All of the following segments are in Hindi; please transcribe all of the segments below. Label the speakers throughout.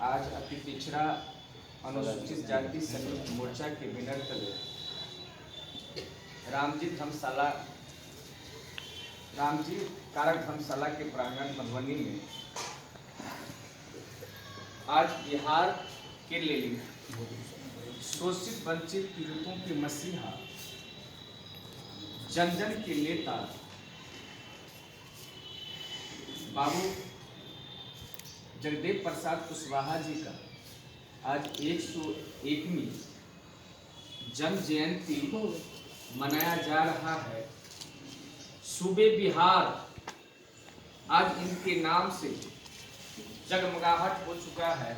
Speaker 1: आज अति पिछड़ा अनुसूचित जाति संयुक्त मोर्चा के बैनर तले रामजी कारक धर्मशाला के प्रांगण मधुबनी में आज बिहार के लिए शोषित वंचित पीड़ितों के मसीहा जन जन के नेता बाबू जगदेव प्रसाद कुशवाहा जी का आज 101वीं जन्म जयंती मनाया जा रहा है। सूबे बिहार आज इनके नाम से जगमगाहट हो चुका है।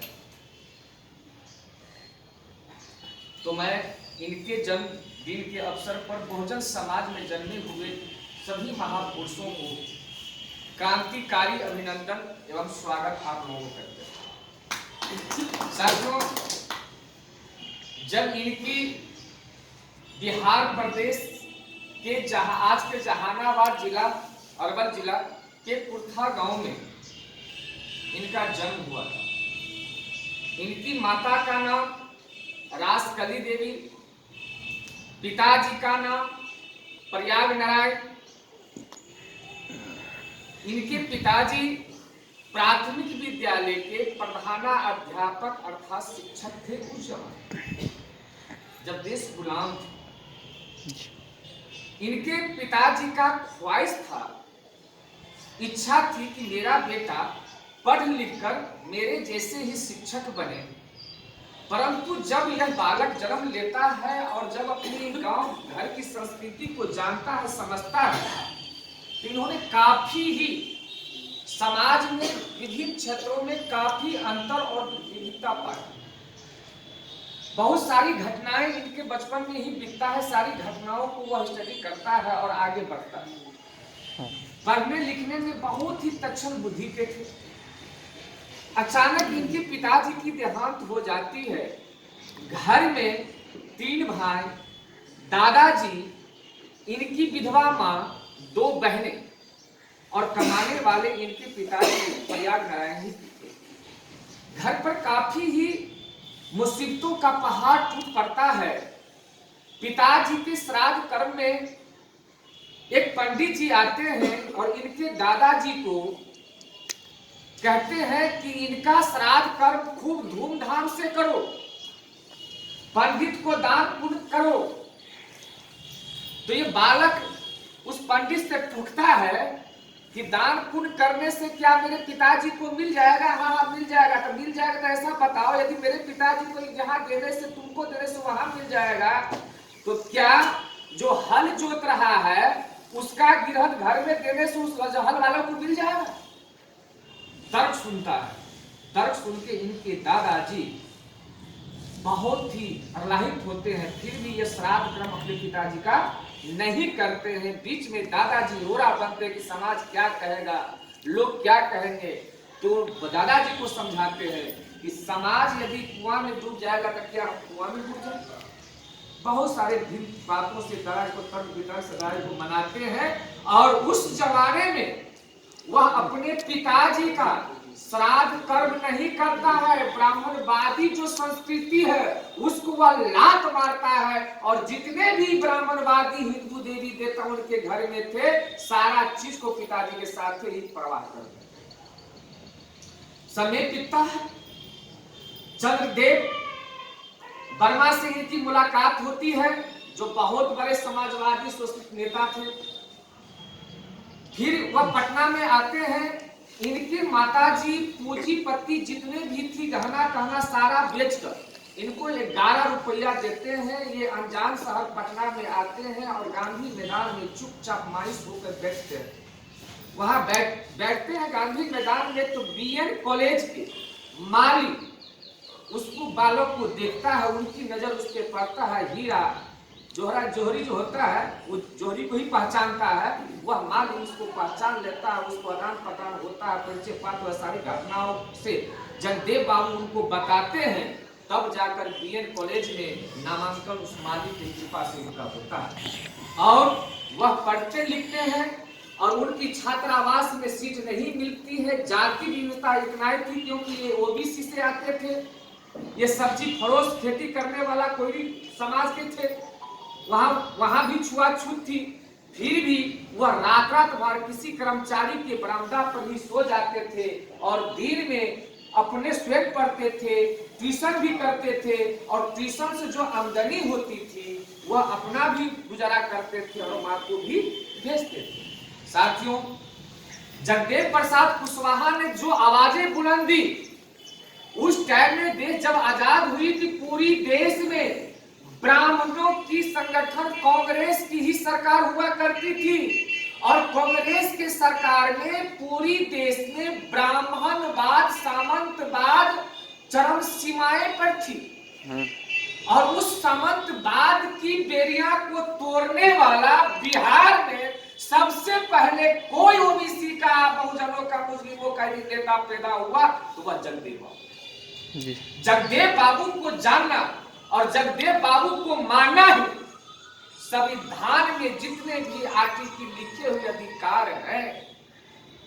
Speaker 1: तो मैं इनके जन्मदिन के अवसर पर बहुजन समाज में जन्मे हुए सभी महापुरुषों को क्रांतिकारी अभिनंदन एवं स्वागत आप लोगों को करते हैं। साथियों, जब इनकी बिहार प्रदेश के आज के जहानाबाद जिला अरवल जिला के कुर्था गांव में इनका जन्म हुआ था। इनकी माता का नाम रासकली देवी, पिताजी का नाम प्रयाग नारायण। इनके पिताजी प्राथमिक विद्यालय के प्रधानाध्यापक अर्थात शिक्षक थे उस जमाने जब देश गुलाम था। इनके पिताजी का ख्वाहिश था, इच्छा थी कि मेरा बेटा पढ़ लिख कर मेरे जैसे ही शिक्षक बने। परंतु जब यह बालक जन्म लेता है और जब अपनी गांव घर की संस्कृति को जानता है, समझता है, तो इन्होंने काफी ही समाज में विभिन्न क्षेत्रों में काफी अंतर और विविधता पाई। बहुत सारी घटनाएं इनके बचपन में ही बीतता है, सारी घटनाओं को वह स्टडी करता है और आगे बढ़ता है। पढ़ने लिखने में बहुत ही तीक्ष्ण बुद्धि के थे। अचानक इनके पिताजी की देहांत हो जाती है। घर में 3 भाई, दादाजी, इनकी विधवा माँ, 2 बहनें और कमाने वाले इनके पिताजी प्रयाग नारायण ही थे। घर पर काफी ही मुसीबतों का पहाड़ टूट पड़ता है। पिताजी के श्राद्ध कर्म में एक पंडित जी आते हैं और इनके दादाजी को कहते हैं कि इनका श्राद्ध कर्म खूब धूमधाम से करो, पंडित को दान पुण्य करो। तो ये बालक उस पंडित से पूछता है कि दान पुण्य करने से क्या मेरे पिताजी को मिल जाएगा? हाँ मिल जाएगा। तो मिल जाएगा तो ऐसा बताओ, यदि मेरे पिताजी को यहाँ देने से तुमको देने से वहां मिल जाएगा, तो क्या जो हल जोत रहा है उसका गिरहत घर में देने से उस हल वालों को मिल जाएगा? तर्क सुनता है। तर्क सुन के इनके दादाजी बहुत ही प्रलाहित होते हैं, फिर भी ये श्राद्ध कर्म अपने पिताजी का नहीं करते हैं। बीच में दादाजी रोड़ा बनते हैं कि समाज क्या कहेगा, लोग क्या कहेंगे। तो दादाजी को समझाते हैं कि समाज यदि कुआं में डूब जाएगा तो क्या कुआं में डूब जाएगा। बहुत सारे भिन्न बातों से दादाजी को तर्क वितर्क से दादाजी को मनाते हैं। और उस जमाने में वह अपने पिताजी का श्राद्ध कर्म नहीं करता है। ब्राह्मणवादी जो संस्कृति है उसको वह लात मारता है। और जितने भी ब्राह्मणवादी हिंदू देवी देवता उनके घर में थे, सारा चीज को पिताजी के साथ ही परवाह करते। समय बीतता है, चंद्रदेव वर्मा से इनकी मुलाकात होती है, जो बहुत बड़े समाजवादी शोषित नेता थे। फिर वह पटना में आते हैं। इनके माताजी पूंजीपति जितने भी थी, गहना कहना सारा बेचकर इनको 11 रुपया देते हैं। ये अनजान शहर पटना में आते हैं और गांधी मैदान में चुपचाप मायूस होकर बैठते हैं। वहां बैठते हैं गांधी मैदान में, तो बीएन कॉलेज के माली उसको बालक को देखता है, उनकी नजर उस पर पड़ता है। हीरा जोहरी जो होता है वो जोहरी को ही पहचानता है। वह माल उसको पहचान लेता है, उसको आदान प्रदान होता है, परिचय पात्र वह सारी घटनाओं से जगदेव बाबू उनको बताते हैं। तब जाकर बीएन कॉलेज में नामांकन उस माली की कृपा से उनका होता है और वह पढ़ते लिखते हैं। और उनकी छात्रावास में सीट नहीं मिलती है। जाति विविधता इतना ही थी क्योंकि ये ओबीसी से आते थे, ये सब्जी फरोश खेती करने वाला कोई भी समाज के थे, वहां भी छुआछूत थी। फिर भी वह रात भर किसी कर्मचारी के बरामदा पर ही सो जाते थे और दिन में अपने स्वेग पढ़ते थे, ट्यूशन भी करते थे और ट्यूशन से जो आमदनी होती थी वह अपना भी गुजारा करते थे और माँ को भी भेजते थे। साथियों, जगदेव प्रसाद कुशवाहा ने जो आवाजें बुलंदी, उस टाइम में देश जब आजाद हुई थी, पूरी देश में ब्राह्मणों की संगठन कांग्रेस की ही सरकार हुआ करती थी और कांग्रेस के सरकार में पूरी देश में ब्राह्मणवाद, सामंतवाद चरम सीमाएं पर थी और उस सामंतवाद की बेरिया को तोड़ने वाला बिहार में सबसे पहले कोई ओबीसी का, बहुजनों का, मुस्लिमों का नेता पैदा हुआ तो वह जगदेव बाबू। जगदेव बाबू को जानना और जगदेव बाबू को मानना ही संविधान में जितने भी आर्टिकल लिखे हुए अधिकार हैं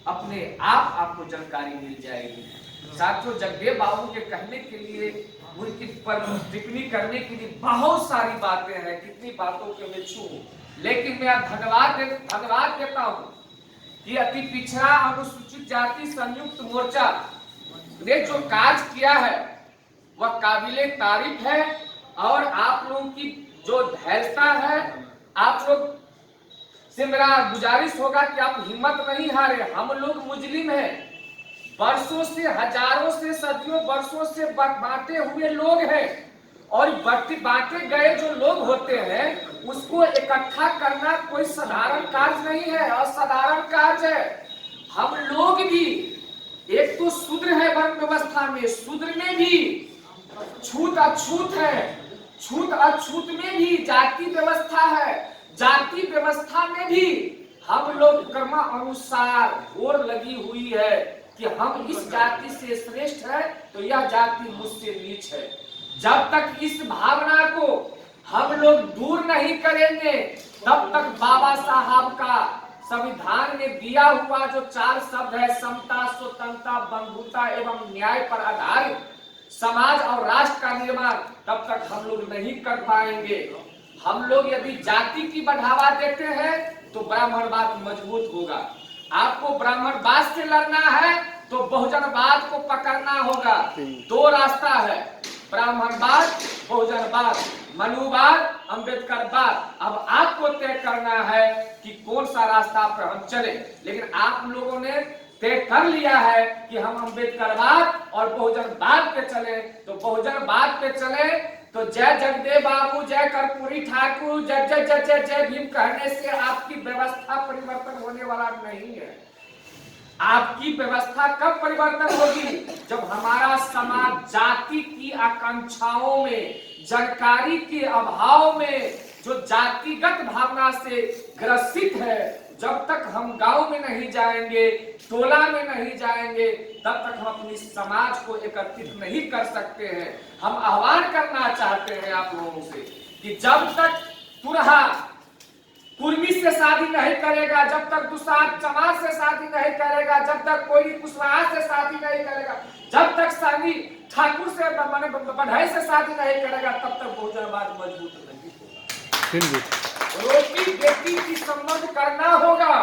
Speaker 1: अपने आप आपको जानकारी मिल जाएगी। साथियों, जगदेव बाबू के कहने के लिए, उनकी पर टिप्पणी करने के लिए बहुत सारी बातें हैं, कितनी बातों के मैं छू, लेकिन मैं धन्यवाद देता हूं कि अति पिछड़ा अनुसूचित जाति संयुक्त मोर्चा ने जो कार्य किया है वह काबिले तारीफ है और आप लोगों की जो धैर्यता है, आप लोग से मेरा गुजारिश होगा कि आप हिम्मत नहीं हारे। हम लोग मुस्लिम हैं, वर्षों से, हजारों से, सदियों वर्षों से बांटे हुए लोग हैं और बांटे गए जो लोग होते हैं उसको इकट्ठा करना कोई साधारण कार्य नहीं है, असाधारण कार्य है। हम लोग भी एक तो शूद्र है वर्ण व्यवस्था में, शूद्र में भी छूत अछूत है, छूत अछूत में भी जाति व्यवस्था है, जाति व्यवस्था में भी हम लोग कर्म अनुसार होड़ लगी हुई है कि हम इस जाति से श्रेष्ठ है तो यह जाति मुझसे नीच है। जब तक इस भावना को हम लोग दूर नहीं करेंगे तब तक बाबा साहब का संविधान में दिया हुआ जो 4 शब्द है, समता, स्वतंत्रता, बंधुता एवं न्याय पर आधारित समाज और राष्ट्र का निर्माण, तब तक हम लोग नहीं कर पाएंगे। हम लोग यदि जाति की बढ़ावा देते हैं तो ब्राह्मणवाद मजबूत होगा। आपको ब्राह्मणवाद से लड़ना है तो बहुजनवाद को पकड़ना होगा। 2 रास्ता है, ब्राह्मणवाद, बहुजनवाद, मनुवाद, अम्बेडकरवाद। अब आपको तय करना है कि कौन सा रास्ता पर हम चले, लेकिन आप लोगों ने तय कर लिया है कि हम अम्बेडकरवाद और बहुजनवाद पे चले, तो बहुजनवाद पे चले तो जय जगदेव बाबू, जय कर्पूरी ठाकुर, जय जय जय जय जय भीम कहने से आपकी व्यवस्था परिवर्तन होने वाला नहीं है। आपकी व्यवस्था कब परिवर्तन होगी? जब हमारा समाज जाति की आकांक्षाओं में, जानकारी के अभाव में, जो जातिगत भावना से ग्रसित है, जब तक हम गांव में नहीं जाएंगे, टोला में नहीं जाएंगे, तब तक हम अपनी समाज को एकत्रित नहीं कर सकते हैं। हम आह्वान करना चाहते हैं आप लोगों से कि जब तक तुरहा कुर्मी से शादी नहीं करेगा, जब तक दुसाध समाज से शादी नहीं करेगा, जब तक कोई कुशवाहा से शादी नहीं करेगा, जब तक सानी ठाकुर से बढ़ाई से शादी नहीं करेगा, तब तक बहुजनवाद मजबूत नहीं होगा। रोटी बेटी की संबंध करना होगा।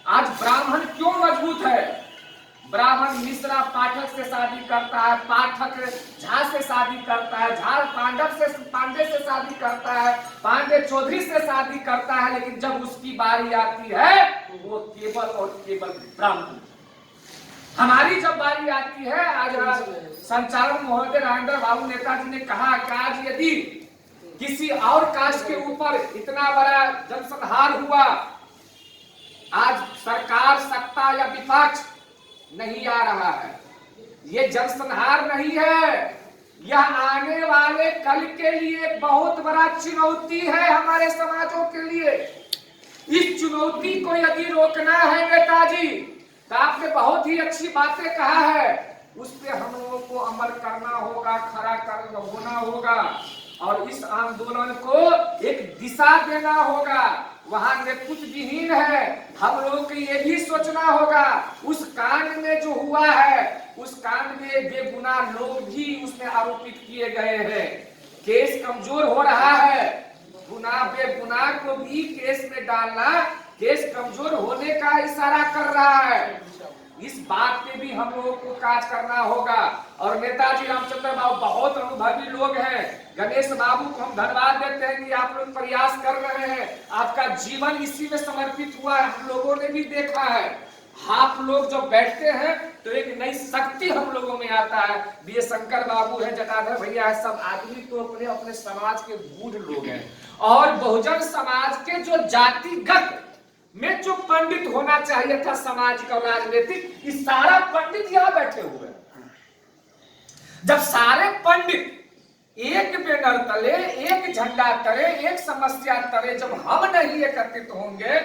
Speaker 1: आज ब्राह्मण क्यों मजबूत है? ब्राह्मण मिश्रा पाठक से शादी करता है, पाठक झा से शादी करता है, झा पांडे से शादी करता है, पांडे चौधरी से शादी करता है, लेकिन जब उसकी बारी आती है तो वो केवल और केवल ब्राह्मण। हमारी जब बारी आती है, आज संचालक महोदय राजेंद्र बाबू नेताजी ने कहा कि आज यदि किसी और कास्ट के ऊपर इतना बड़ा जनसंहार हुआ, आज सरकार, सत्ता या विपक्ष नहीं आ रहा है, ये जनसंहार नहीं है, यह आने वाले कल के लिए बहुत बड़ा चुनौती है हमारे समाजों के लिए। इस चुनौती को यदि रोकना है नेताजी, तो आपने बहुत ही अच्छी बातें कहा है, उस पे हम लोगों को अमल करना होगा, खड़ा कर होना होगा और इस आंदोलन को एक दिशा देना होगा। वहां नेतृत्व विहीन है। हम लोगों को ये भी सोचना होगा उस कांड में जो हुआ है, उस कांड में बेगुनाह लोग भी उसमें आरोपित किए गए हैं। केस कमजोर हो रहा है, गुनाह बेगुनाह को भी केस में डालना केस कमजोर होने का इशारा कर रहा है। इस बात पे भी हम लोगों को काज करना होगा। और नेताजी रामचंद्र बाबू बहुत अनुभवी लोग हैं। गणेश बाबू को हम धन्यवाद देते हैं कि आप लोग प्रयास कर रहे हैं, आपका जीवन इसी में समर्पित हुआ है। हम लोगों ने भी देखा है, आप लोग जब बैठते हैं तो एक नई शक्ति हम लोगों में आता है। बी शंकर बाबू है, जटाधर भैया है, सब आदमी तो अपने अपने समाज के बूढ़ लोग हैं। और बहुजन समाज के जो जातिगत में जो पंडित होना चाहिए था, सामाजिक और राजनीतिक, इस सारा पंडित यहां बैठे हुए हैं। जब सारे पंडित एक बैनर तले, एक झंडा तले, एक समस्या तले जब हम नहीं एकत्रित होंगे,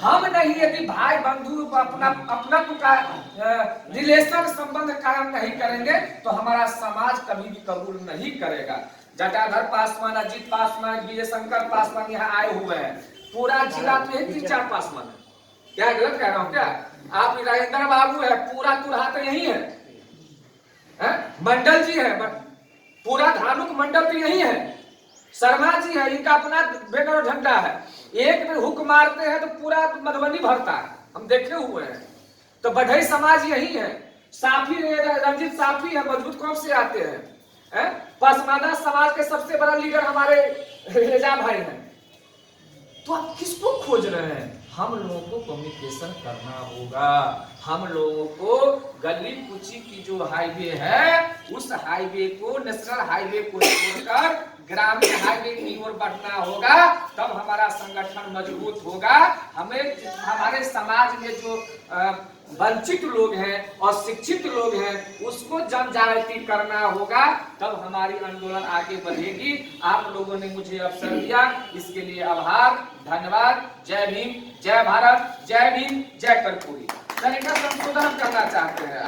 Speaker 1: हम नहीं यदि भाई बंधु अपना का रिलेशन संबंध कायम नहीं करेंगे तो हमारा समाज कभी भी कबूल नहीं करेगा। जटाधर पासवान, अजीत पासवान, विजय शंकर पासवान यहाँ आए हुए हैं। पूरा जिला तो 3-4 पासवान है। क्या गलत कह रहा हूँ क्या? आप राजेंद्र बाबू है, पूरा तुरहा तो यही है। मंडल जी है, पूरा धानुक मंडल तो यही है। शर्मा जी है, इनका अपना बैनर और झंडा है। एक में हुक मारते हैं तो पूरा मधुबनी भरता है, हम देखे हुए हैं। तो बढ़ई समाज यही है। साफी रंजीत साफी है, मजबूत कौन से आते हैं। पसमानदा समाज के सबसे बड़ा लीडर हमारे रेजा भाई हैं। तो आप किसको खोज रहे हैं? हम लोगों को कम्युनिकेशन करना होगा। हम लोगों को गली कुची की जो हाईवे है, उस हाईवे को, नेशनल हाईवे को छोड़कर ग्रामीण हाईवे की ओर बढ़ना होगा। तब हमारा संगठन मजबूत होगा। हमें हमारे समाज में जो वंचित लोग हैं और शिक्षित लोग हैं, उसको जनजागृति करना होगा। तब हमारी आंदोलन आगे बढ़ेगी। आप लोगों ने मुझे अवसर दिया, इसके लिए आभार, धन्यवाद। जय भीम, जय भारत, जय भीम, जय कर्पूरी। संशोधन करना चाहते हैं।